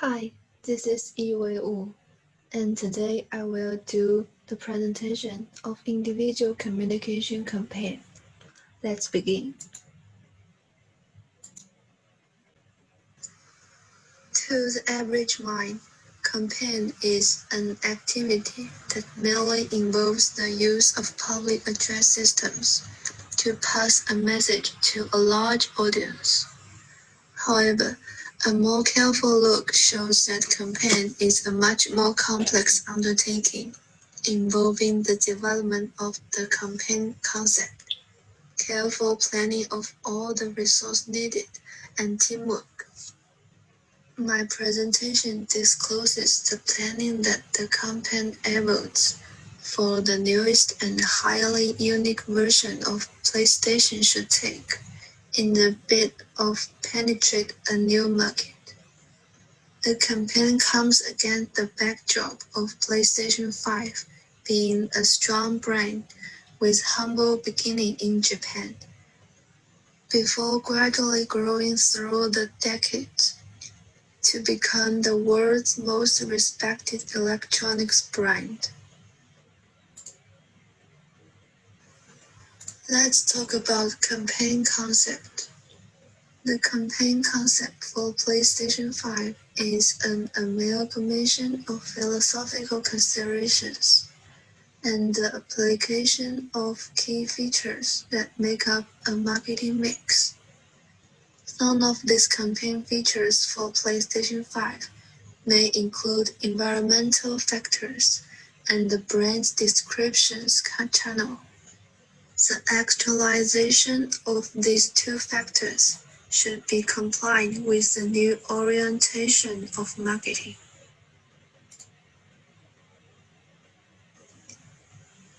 Hi, this is Yiwei Wu, and today I will do the presentation of individual communication campaign. Let's begin. To the average mind, campaign is an activity that mainly involves the use of public address systems to pass a message to a large audience. However, a more careful look shows that campaign is a much more complex undertaking, involving the development of the campaign concept, careful planning of all the resources needed, and teamwork. My presentation discloses the planning that the campaign evolves for the newest and highly unique version of PlayStation should take in the bid of penetrate a new market. The campaign comes against the backdrop of PlayStation 5 being a strong brand with humble beginning in Japan, before gradually growing through the decades to become the world's most respected electronics brand. Let's talk about campaign concept. The campaign concept for PlayStation 5 is an amalgamation of philosophical considerations and the application of key features that make up a marketing mix. Some of these campaign features for PlayStation 5 may include environmental factors and the brand's descriptions channel. The actualization of these two factors should be compliant with the new orientation of marketing.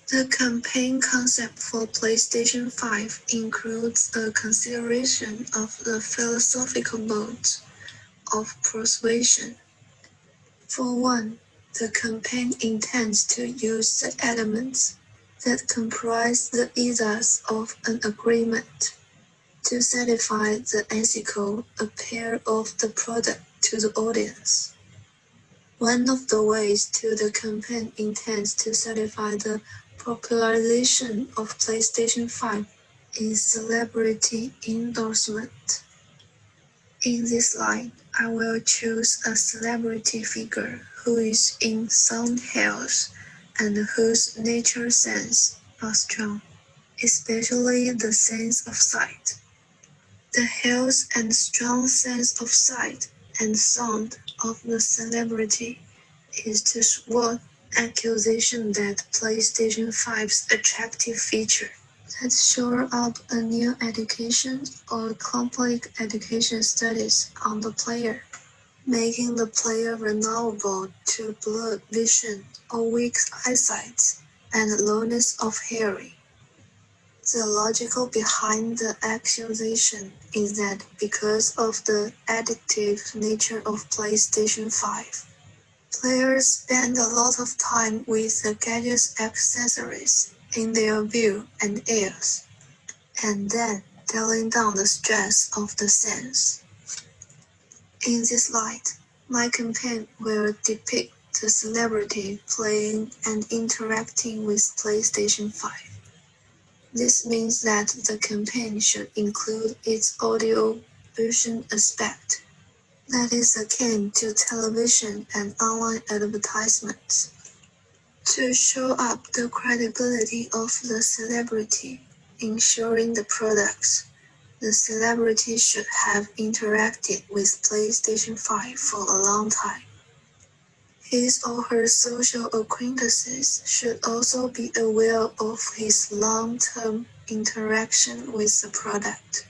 The campaign concept for PlayStation 5 includes a consideration of the philosophical modes of persuasion. For one, the campaign intends to use the elements that comprise the ethos of an agreement to satisfy the ethical appeal of the product to the audience. One of the ways to the campaign intends to satisfy the popularization of PlayStation 5 is celebrity endorsement. In this slide, I will choose a celebrity figure who is in sound health and whose nature sense are strong, especially the sense of sight. The health and strong sense of sight and sound of the celebrity is to thwart accusation that PlayStation 5's attractive feature that shore up a new education or complete education studies on the player, making the player vulnerable to blurred vision or weak eyesight and lowness of hearing. The logic behind the accusation is that because of the addictive nature of PlayStation 5, players spend a lot of time with the gadget's accessories in their view and ears, and then dialing down the stress of the sense. In this light, my campaign will depict the celebrity playing and interacting with PlayStation 5. This means that the campaign should include its audio-vision aspect, that is akin to television and online advertisements. To show up the credibility of the celebrity, ensuring the products, the celebrity should have interacted with PlayStation 5 for a long time. His or her social acquaintances should also be aware of his long-term interaction with the product.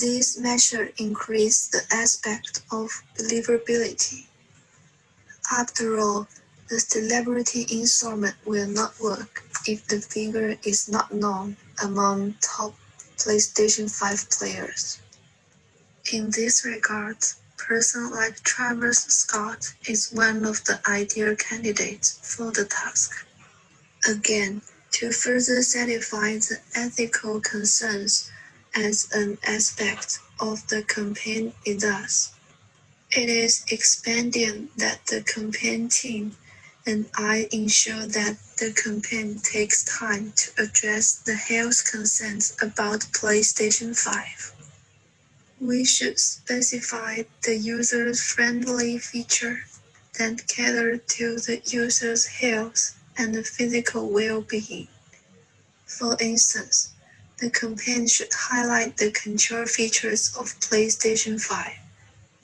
These measures increase the aspect of believability. After all, the celebrity endorsement will not work if the figure is not known among top PlayStation 5 players. In this regard, a person like Travis Scott is one of the ideal candidates for the task. Again, to further satisfy the ethical concerns as an aspect of the campaign ethos, It is expedient that the campaign team and I ensure that the campaign takes time to address the health concerns about PlayStation 5. We should specify the user-friendly feature that cater to the user's health and physical well-being. For instance, the campaign should highlight the control features of PlayStation 5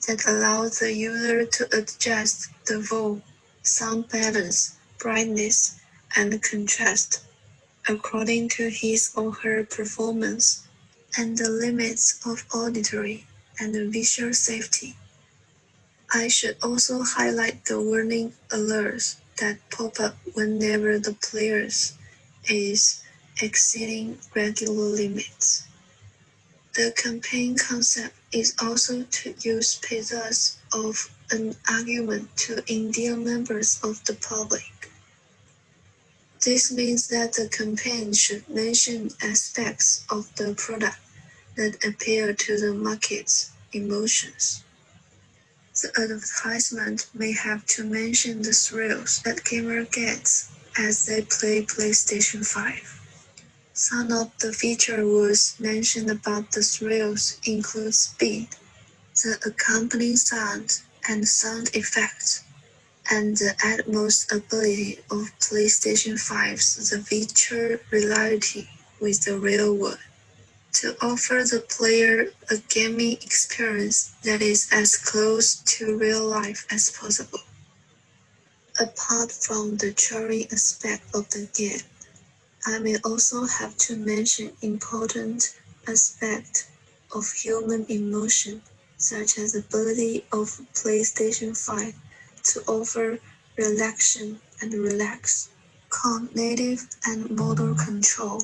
that allow the user to adjust the volume, sound balance, brightness, and contrast according to his or her performance and the limits of auditory and visual safety. I should also highlight the warning alerts that pop up whenever the player is exceeding regular limits. The campaign concept is also to use pieces of an argument to endear members of the public. This means that the campaign should mention aspects of the product that appeal to the market's emotions. The advertisement may have to mention the thrills that gamers get as they play PlayStation 5. Some of the feature words mentioned about the thrills include speed, the accompanying sound and sound effects, and the utmost ability of PlayStation 5's the virtual reality with the real world, to offer the player a gaming experience that is as close to real life as possible. Apart from the thrilling aspect of the game, I may also have to mention important aspects of human emotion, such as the ability of PlayStation 5 to offer relaxation and relax, cognitive and motor control.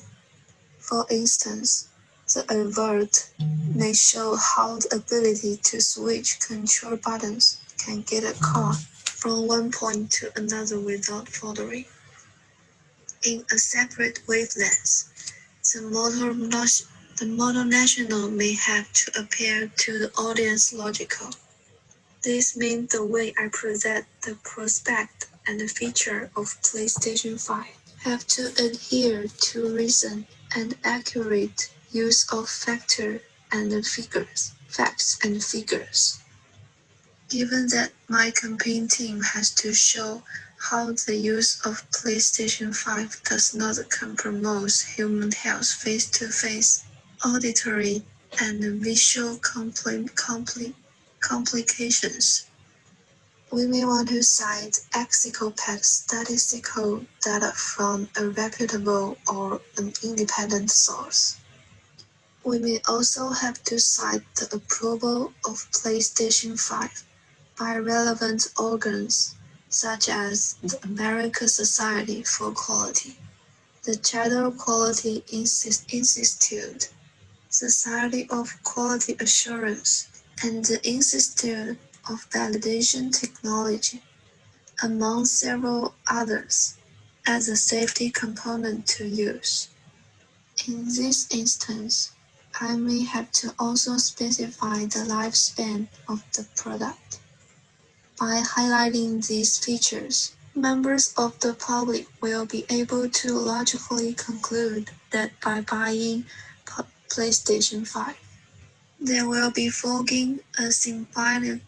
For instance, the advert may show how the ability to switch control buttons can get a car from one point to another without faltering. In a separate wavelength, the motor national may have to appear to the audience logical. This means the way I present the prospect and the feature of PlayStation 5 have to adhere to reason and accurate use of facts and figures. Given that my campaign team has to show how the use of PlayStation 5 does not compromise human health face-to-face, auditory, and visual complications, we may want to cite execoped statistical data from a reputable or an independent source. We may also have to cite the approval of PlayStation 5 by relevant organs such as the American Society for Quality, the Charter Quality Institute, Society of Quality Assurance, and the Institute of Validation Technology, among several others, as a safety component to use. In this instance, I may have to also specify the lifespan of the product. By highlighting these features, members of the public will be able to logically conclude that by buying PlayStation 5, they will be forging a symbiotic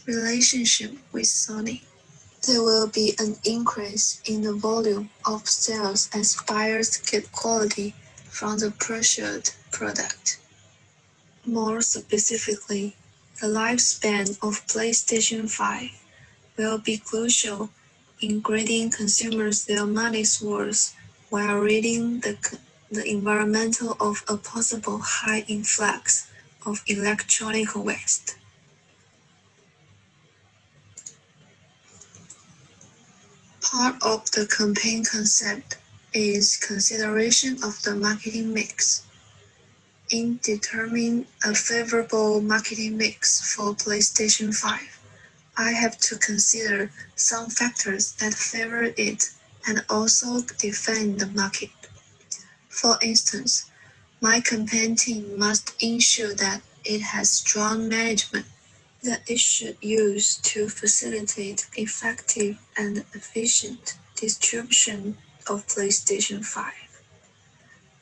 relationship with Sony. There will be an increase in the volume of sales as buyers get quality from the purchased product. More specifically, the lifespan of PlayStation 5 will be crucial in grading consumers their money's worth while reading the environmental of a possible high influx of electronic waste. Part of the campaign concept is consideration of the marketing mix. In determining a favorable marketing mix for PlayStation 5, I have to consider some factors that favor it and also defend the market. For instance, my campaign team must ensure that it has strong management that it should use to facilitate effective and efficient distribution of PlayStation 5.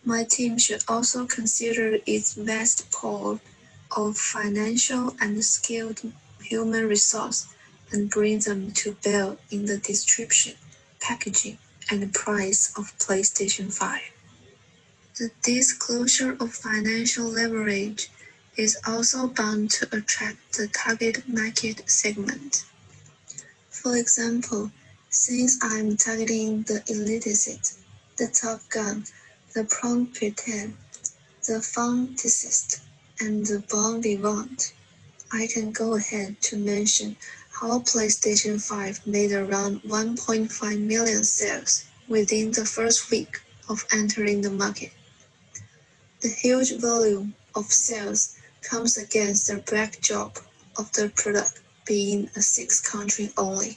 My team should also consider its vast pool of financial and skilled human resource and bring them to bear in the distribution, packaging, and price of PlayStation 5. The disclosure of financial leverage is also bound to attract the target market segment. For example, since I'm targeting the illicit, the Top Gun, the prompt pretend, the fantasist, and the bon vivant, I can go ahead to mention how PlayStation 5 made around 1.5 million sales within the first week of entering the market. The huge volume of sales comes against the backdrop of the product being a six-country only: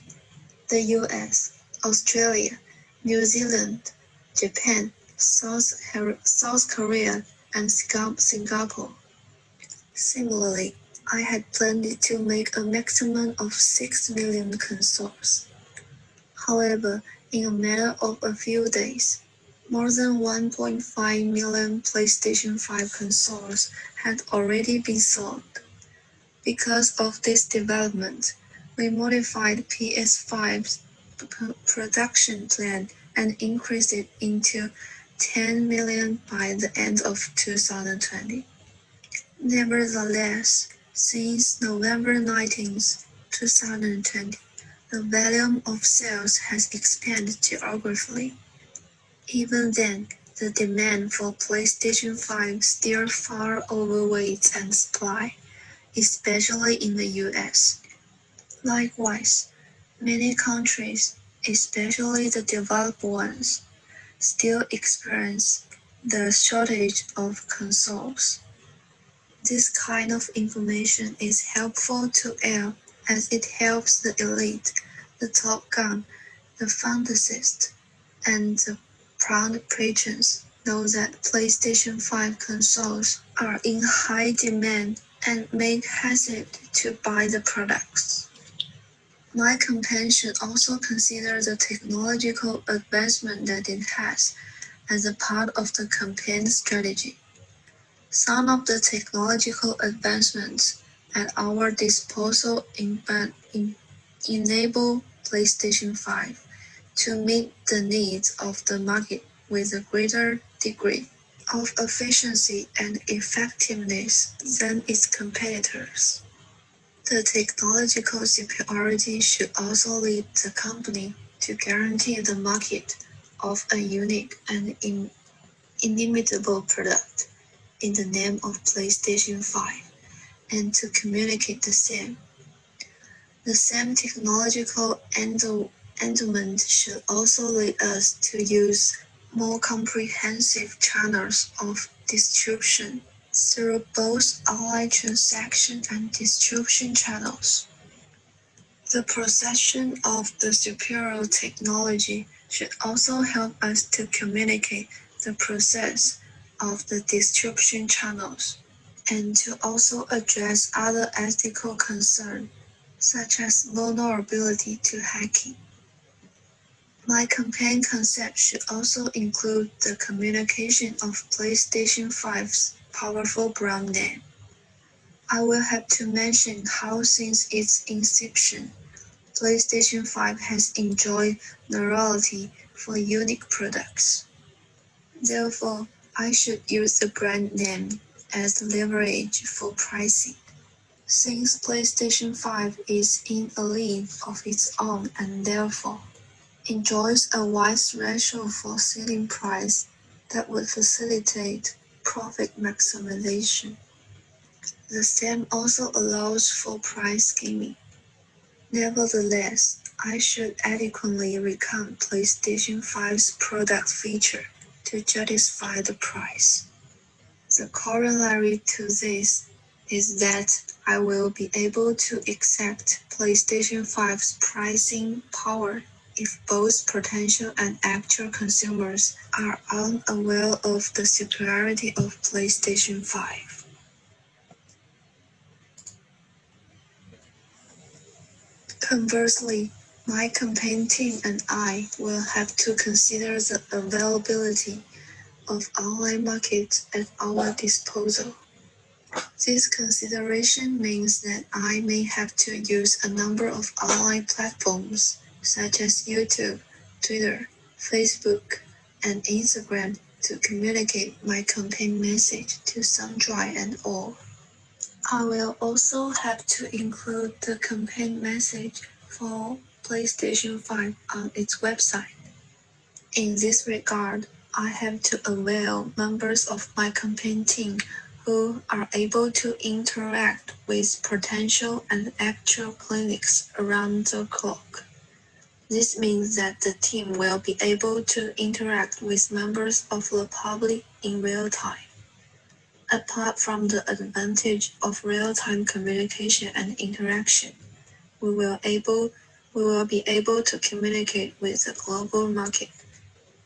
the US, Australia, New Zealand, Japan, South Korea, and Singapore. Similarly, I had planned to make a maximum of 6 million consoles. However, in a matter of a few days, more than 1.5 million PlayStation 5 consoles had already been sold. Because of this development, we modified PS5's production plan and increased it into 10 million by the end of 2020. Nevertheless, since November 19, 2020, the volume of sales has expanded geographically. Even then, the demand for PlayStation 5 still far overweights and supply, especially in the US. Likewise, many countries, especially the developed ones, still experience the shortage of consoles. This kind of information is helpful to all as it helps the elite, the Top Gun, the fantasist, and the proud patrons know that PlayStation 5 consoles are in high demand and may hesitate to buy the products. My campaign should also consider the technological advancement that it has as a part of the campaign strategy. Some of the technological advancements at our disposal enable PlayStation 5 to meet the needs of the market with a greater degree of efficiency and effectiveness than its competitors. The technological superiority should also lead the company to guarantee the market of a unique and inimitable product in the name of PlayStation 5 and to communicate the same. The same technological endowment should also lead us to use more comprehensive channels of distribution through both online transaction and distribution channels. The possession of the superior technology should also help us to communicate the process of the distribution channels and to also address other ethical concerns such as vulnerability to hacking. My campaign concept should also include the communication of PlayStation 5's powerful brand name. I will have to mention how since its inception, PlayStation 5 has enjoyed notoriety for unique products. Therefore, I should use the brand name as leverage for pricing. Since PlayStation 5 is in a league of its own and therefore enjoys a wide threshold for selling price that would facilitate profit maximization. The same also allows for price skimming. Nevertheless, I should adequately recount PlayStation 5's product feature to justify the price. The corollary to this is that I will be able to accept PlayStation 5's pricing power if both potential and actual consumers are unaware of the superiority of PlayStation 5. Conversely, my campaign team and I will have to consider the availability of online markets at our disposal. This consideration means that I may have to use a number of online platforms such as YouTube, Twitter, Facebook, and Instagram to communicate my campaign message to sundry and all. I will also have to include the campaign message for PlayStation 5 on its website. In this regard, I have to avail members of my campaign team who are able to interact with potential and actual clinics around the clock. This means that the team will be able to interact with members of the public in real time. Apart from the advantage of real-time communication and interaction, we will be able to communicate with the global market.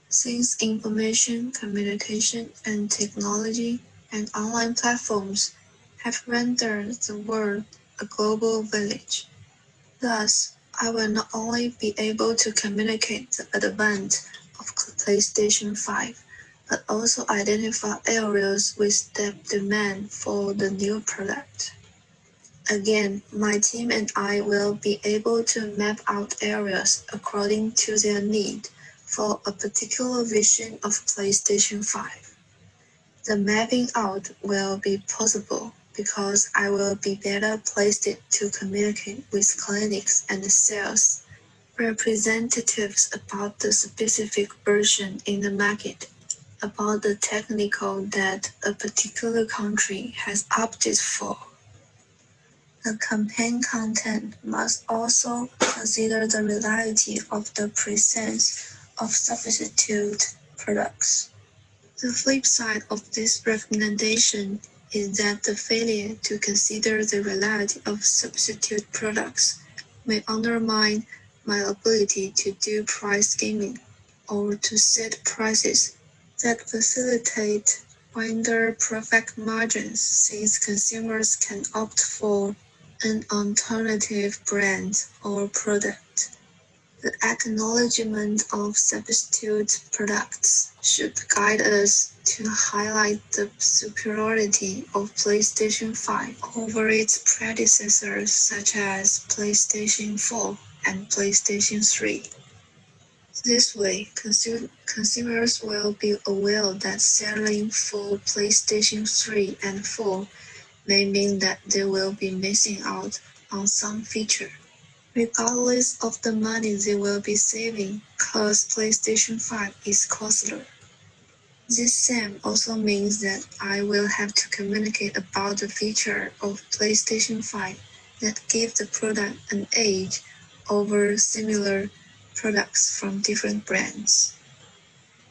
Since information, communication, and technology and online platforms have rendered the world a global village. Thus, I will not only be able to communicate the advent of PlayStation 5, but also identify areas with deep demand for the new product. Again, my team and I will be able to map out areas according to their need for a particular vision of PlayStation 5. The mapping out will be possible because I will be better placed to communicate with clinics and sales representatives about the specific version in the market, about the technical that a particular country has opted for. The campaign content must also consider the reality of the presence of substitute products. The flip side of this recommendation is that the failure to consider the reality of substitute products may undermine my ability to do price scheming or to set prices that facilitate wider profit margins since consumers can opt for an alternative brand or product. The acknowledgement of substitute products should guide us to highlight the superiority of PlayStation 5 over its predecessors such as PlayStation 4 and PlayStation 3. This way, consumers will be aware that selling for PlayStation 3 and 4 may mean that they will be missing out on some feature, regardless of the money they will be saving, cause PlayStation 5 is costlier. This same also means that I will have to communicate about the feature of PlayStation 5 that give the product an edge over similar products from different brands.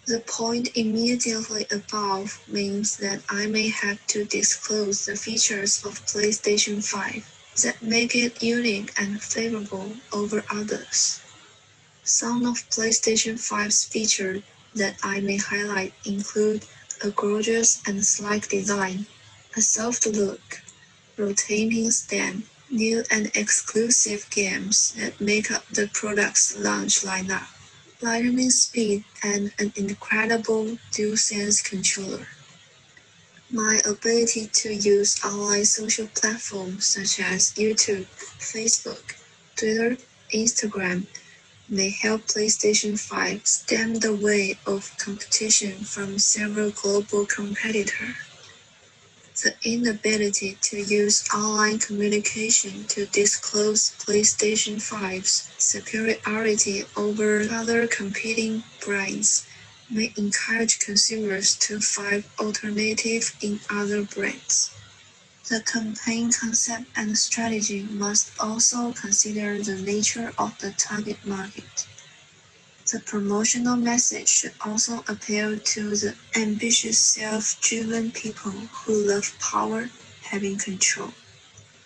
The point immediately above means that I may have to disclose the features of PlayStation 5 that make it unique and favorable over others. Some of PlayStation 5's features that I may highlight include a gorgeous and sleek design, a soft look, rotating stand, new and exclusive games that make up the product's launch lineup, lightning speed, and an incredible DualSense controller. My ability to use online social platforms such as YouTube, Facebook, Twitter, Instagram may help PlayStation 5 stem the wave of competition from several global competitors. The inability to use online communication to disclose PlayStation 5's superiority over other competing brands may encourage consumers to find alternatives in other brands. The campaign concept and strategy must also consider the nature of the target market. The promotional message should also appeal to the ambitious, self-driven people who love power, having control.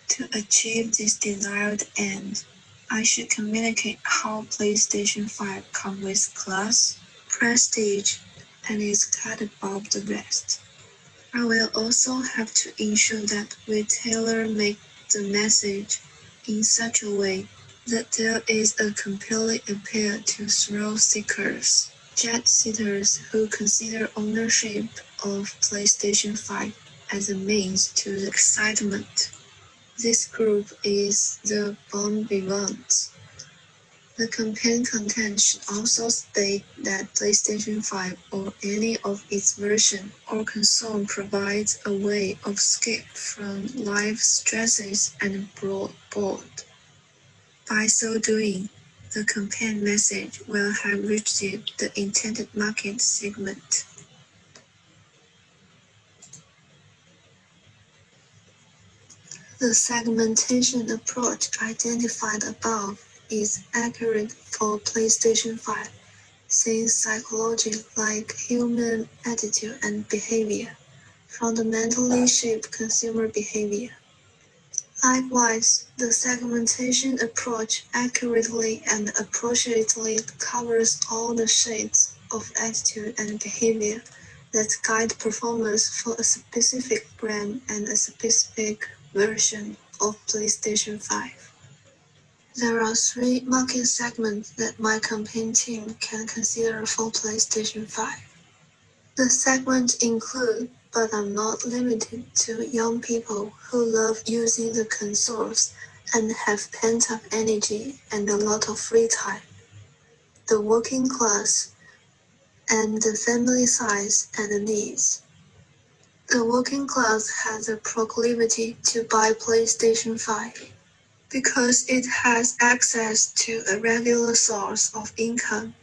To achieve this desired end, I should communicate how PlayStation 5 comes with class, prestige, and is cut above the rest. I will also have to ensure that we tailor-make the message in such a way that there is a compelling appeal to thrill seekers, jet setters who consider ownership of PlayStation 5 as a means to the excitement. This group is the bon vivants. The campaign content should also state that PlayStation 5 or any of its version or console provides a way of escape from life stresses and boredom. By so doing, the campaign message will have reached the intended market segment. The segmentation approach identified above is accurate for PlayStation 5, since psychology, like human attitude and behavior, fundamentally shape consumer behavior. Likewise, the segmentation approach accurately and appropriately covers all the shades of attitude and behavior that guide performance for a specific brand and a specific version of PlayStation 5. There are three market segments that my campaign team can consider for PlayStation 5. The segments include, but are not limited to, young people who love using the consoles and have pent-up energy and a lot of free time, the working class, and the family size and needs. The working class has a proclivity to buy PlayStation 5 because it has access to a regular source of income.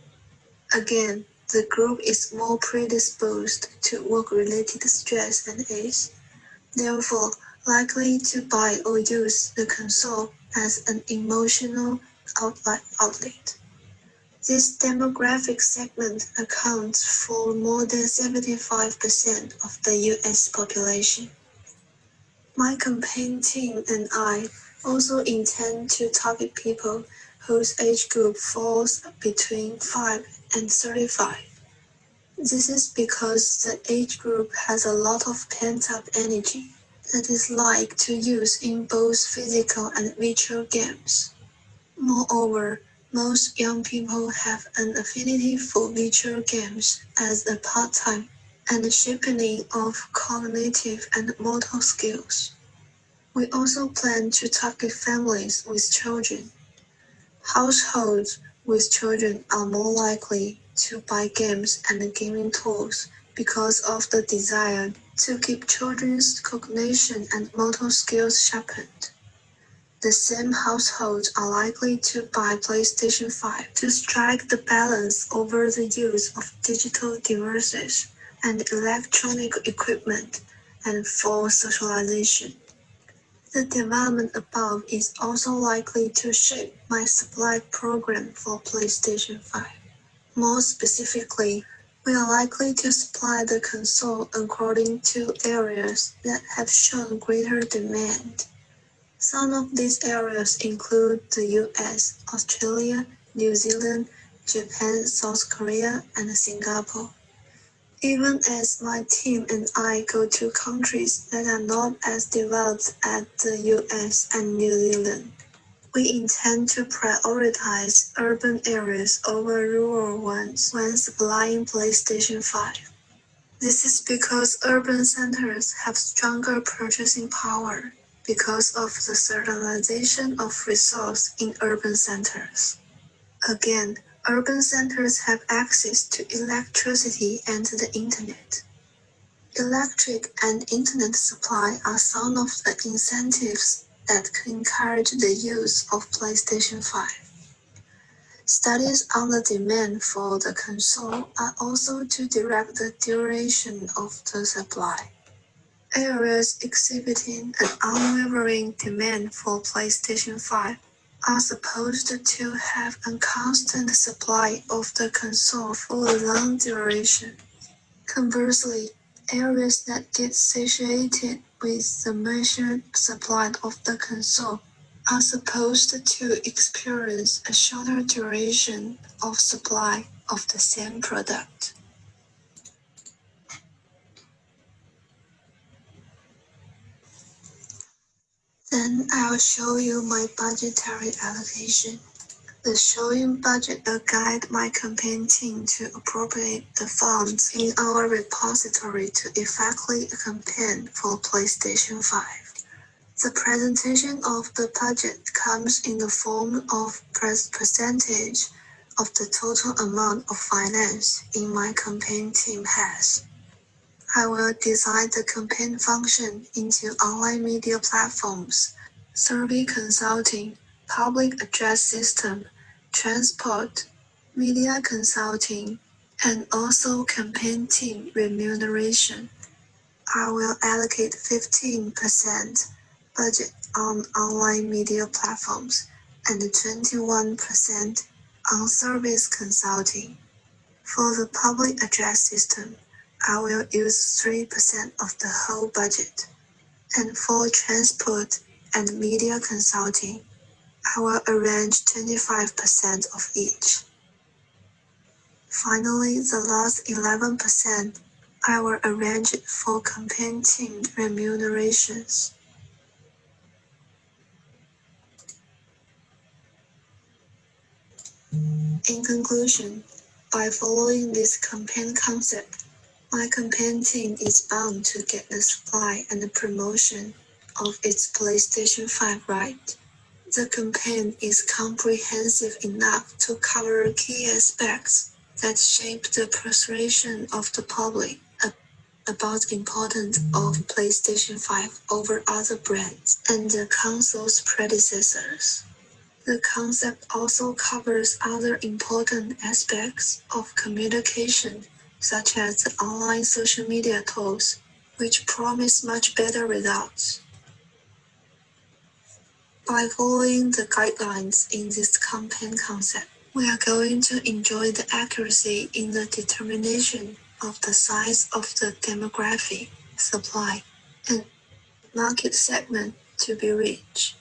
Again, the group is more predisposed to work-related stress and age, therefore likely to buy or use the console as an emotional outlet. This demographic segment accounts for more than 75% of the US population. My campaign team and I also intend to target people whose age group falls between 5 and 35. This is because the age group has a lot of pent-up energy that is like to use in both physical and virtual games. Moreover, most young people have an affinity for virtual games as a part-time and sharpening of cognitive and motor skills. We also plan to target families with children. Households with children are more likely to buy games and gaming tools because of the desire to keep children's cognition and motor skills sharpened. The same households are likely to buy PlayStation 5 to strike the balance over the use of digital devices and electronic equipment and for socialization. The development above is also likely to shape my supply program for PlayStation 5. More specifically, we are likely to supply the console according to areas that have shown greater demand. Some of these areas include the US, Australia, New Zealand, Japan, South Korea, and Singapore. Even as my team and I go to countries that are not as developed as the US and New Zealand, we intend to prioritize urban areas over rural ones when supplying PlayStation 5. This is because urban centers have stronger purchasing power because of the centralization of resource in urban centers. Again, urban centers have access to electricity and the internet. Electric and internet supply are some of the incentives that encourage the use of PlayStation 5. Studies on the demand for the console are also to direct the duration of the supply. Areas exhibiting an unwavering demand for PlayStation 5 are supposed to have a constant supply of the console for a long duration. Conversely, areas that get satiated with the measured supply of the console are supposed to experience a shorter duration of supply of the same product. Then I'll show you my budgetary allocation. The showing budget will guide my campaign team to appropriate the funds in our repository to effectively campaign for PlayStation 5. The presentation of the budget comes in the form of percentage of the total amount of finance in my campaign team has. I will design the campaign function into online media platforms, survey consulting, public address system, transport, media consulting, and also campaign team remuneration. I will allocate 15% budget on online media platforms and 21% on service consulting. For the public address system, I will use 3% of the whole budget. And for transport and media consulting, I will arrange 25% of each. Finally, the last 11%, I will arrange it for campaign team remunerations. In conclusion, by following this campaign concept, my campaign team is bound to get the supply and the promotion of its PlayStation 5 right. The campaign is comprehensive enough to cover key aspects that shape the persuasion of the public about the importance of PlayStation 5 over other brands and the console's predecessors. The concept also covers other important aspects of communication, such as the online social media tools, which promise much better results. By following the guidelines in this campaign concept, we are going to enjoy the accuracy in the determination of the size of the demographic, supply, and market segment to be reached.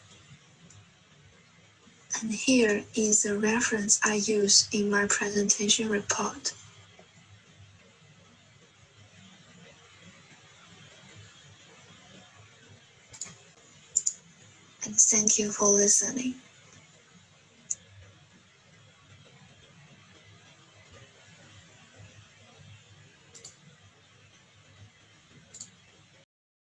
And here is the reference I use in my presentation report. And thank you for listening.